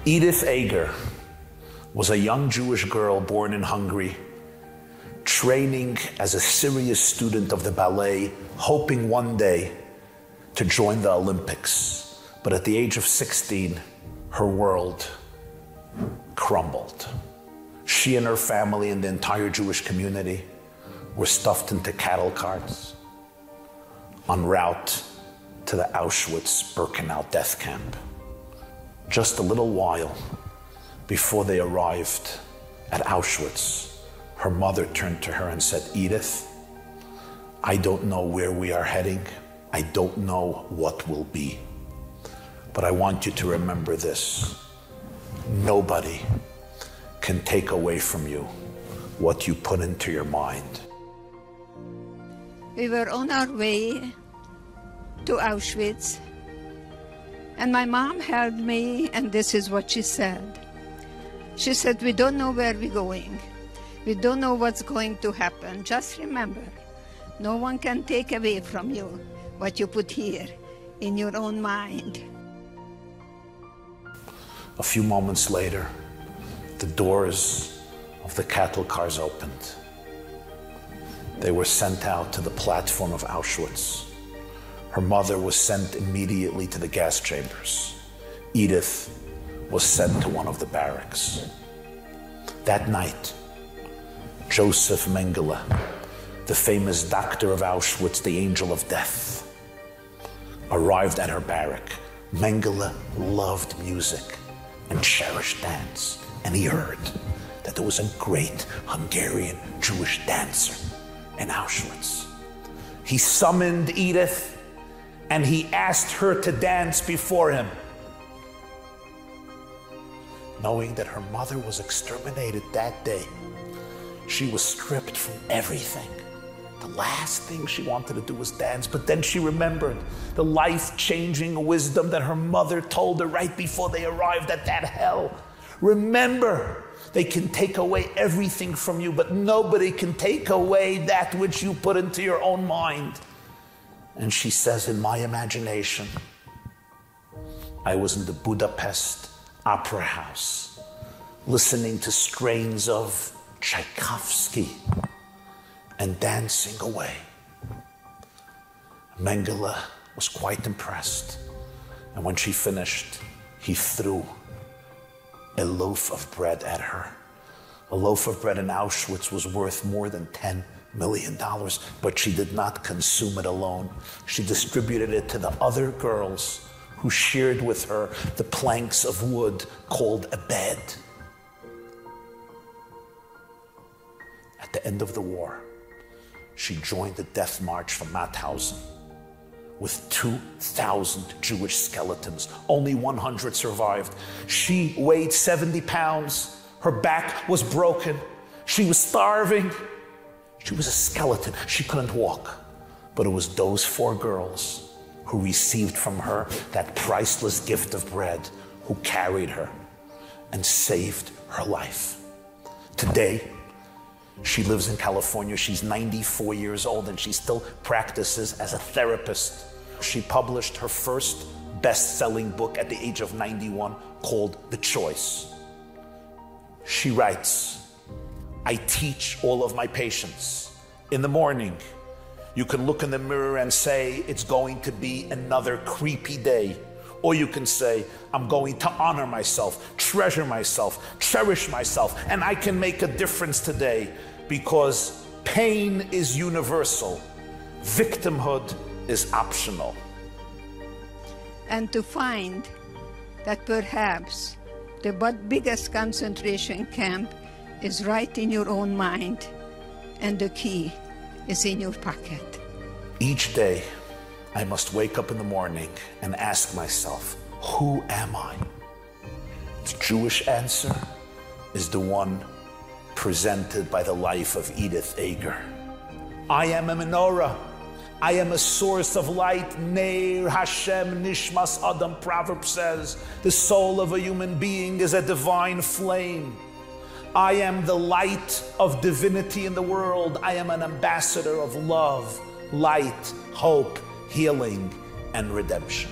Edith Eger was a young Jewish girl born in Hungary, training as a serious student of the ballet, hoping one day to join the Olympics. But at the age of 16, her world crumbled. She and her family and the entire Jewish community were stuffed into cattle carts en route to the Auschwitz-Birkenau death camp. Just a little while before they arrived at Auschwitz, her mother turned to her and said, "Edith, I don't know where we are heading. I don't know what will be. But I want you to remember this. Nobody can take away from you what you put into your mind." We were on our way to Auschwitz, and my mom held me, and this is what she said. She said, "We don't know where we're going. We don't know what's going to happen. Just remember, no one can take away from you what you put here in your own mind." A few moments later, the doors of the cattle cars opened. They were sent out to the platform of Auschwitz. Her mother was sent immediately to the gas chambers. Edith was sent to one of the barracks. That night, Joseph Mengele, the famous doctor of Auschwitz, the angel of death, arrived at her barrack. Mengele loved music and cherished dance, and he heard that there was a great Hungarian Jewish dancer in Auschwitz. He summoned Edith and he asked her to dance before him. Knowing that her mother was exterminated that day, she was stripped from everything. The last thing she wanted to do was dance, but then she remembered the life-changing wisdom that her mother told her right before they arrived at that hell. Remember, they can take away everything from you, but nobody can take away that which you put into your own mind. And she says, in my imagination, I was in the Budapest Opera House, listening to strains of Tchaikovsky and dancing away. Mengele was quite impressed, and when she finished, he threw a loaf of bread at her. A loaf of bread in Auschwitz was worth more than $10 million, but she did not consume it alone. She distributed it to the other girls who shared with her the planks of wood called a bed. At the end of the war, she joined the death march from Mauthausen with 2,000 Jewish skeletons. Only 100 survived. She weighed 70 pounds. Her back was broken. She was starving. She was a skeleton. She couldn't walk. But it was those 4 girls who received from her that priceless gift of bread, who carried her and saved her life. Today, she lives in California. She's 94 years old and she still practices as a therapist. She published her first best-selling book at the age of 91 called The Choice. She writes, I teach all of my patients. In the morning, you can look in the mirror and say, it's going to be another creepy day. Or you can say, I'm going to honor myself, treasure myself, cherish myself, and I can make a difference today because pain is universal. Victimhood is optional. And to find that perhaps the biggest concentration camp is right in your own mind, and the key is in your pocket. Each day, I must wake up in the morning and ask myself, who am I? The Jewish answer is the one presented by the life of Edith Eger. I am a menorah. I am a source of light. Neir Hashem Nishmas Adam, Proverbs says, the soul of a human being is a divine flame. I am the light of divinity in the world. I am an ambassador of love, light, hope, healing, and redemption.